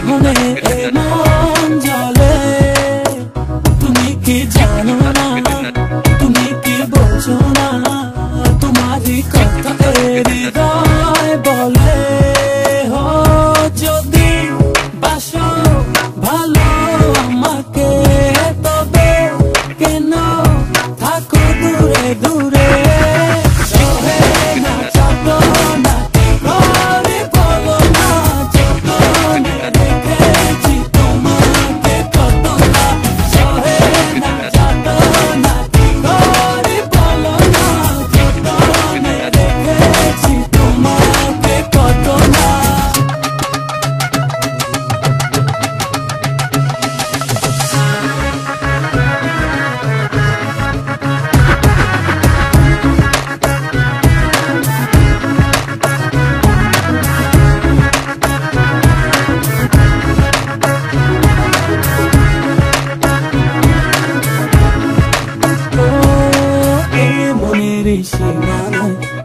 বিহনে মন জলে। তুমি কি জানো না, তুমি কি বোঝো না, তোমারই কথা হৃদয় বলে। হো যদি বাসো ভালো আমাকে, তবে কেন থাকো দূরে দূরে।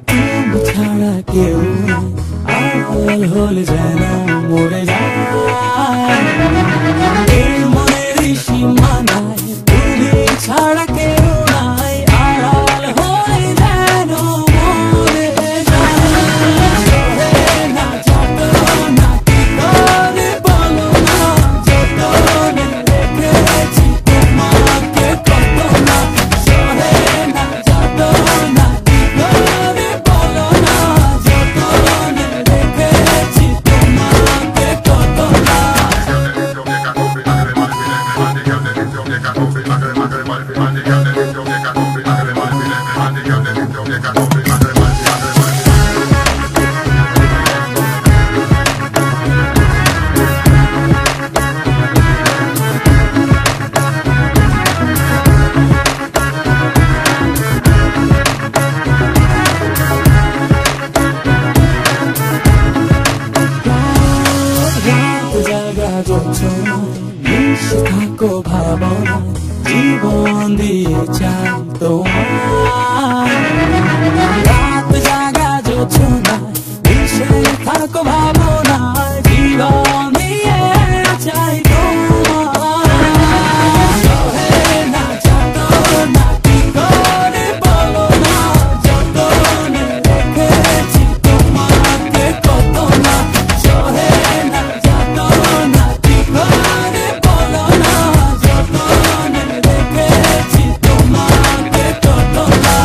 তুমি ছাড়া কেউ আড়াল হলে যেন মরে যায়। মনের সীমানায় তুমি ছাড়া কেউ নাই, আড়াল হলে যেন মরে যায়। না যত না কি করে বলো না, যতনে রেখেছি তোমাকে কত না। সহে না যত না কি করে বলো না, যতনে রেখেছি তোমাকে কত না। মিশে থাকো ভাবনা, জীবন দিয়ে চাই তোমার। রাত জাগা জোছনায় মিশে থাকো ভাবনা, জীবন দিয়ে চাই তোমার। সহে না যত না কি করে বলো না, যতনে রেখেছি তোমাকে কত না। সহে না যত না কি করে বলো না, যতনে রেখেছি তোমাকে কত না।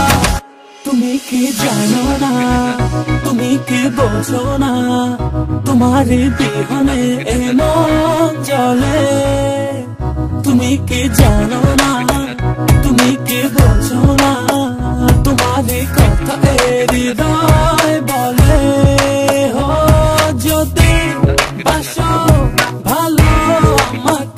তুমি কি জানো না, তুমি কি বোঝো না, তোমারই বিহনে মন জলে। তুমি কি জানো না, তুমি কি বোঝো না, তোমারই কথা হৃদয় বলে। হো যদি বাসো ভালো আমাকে।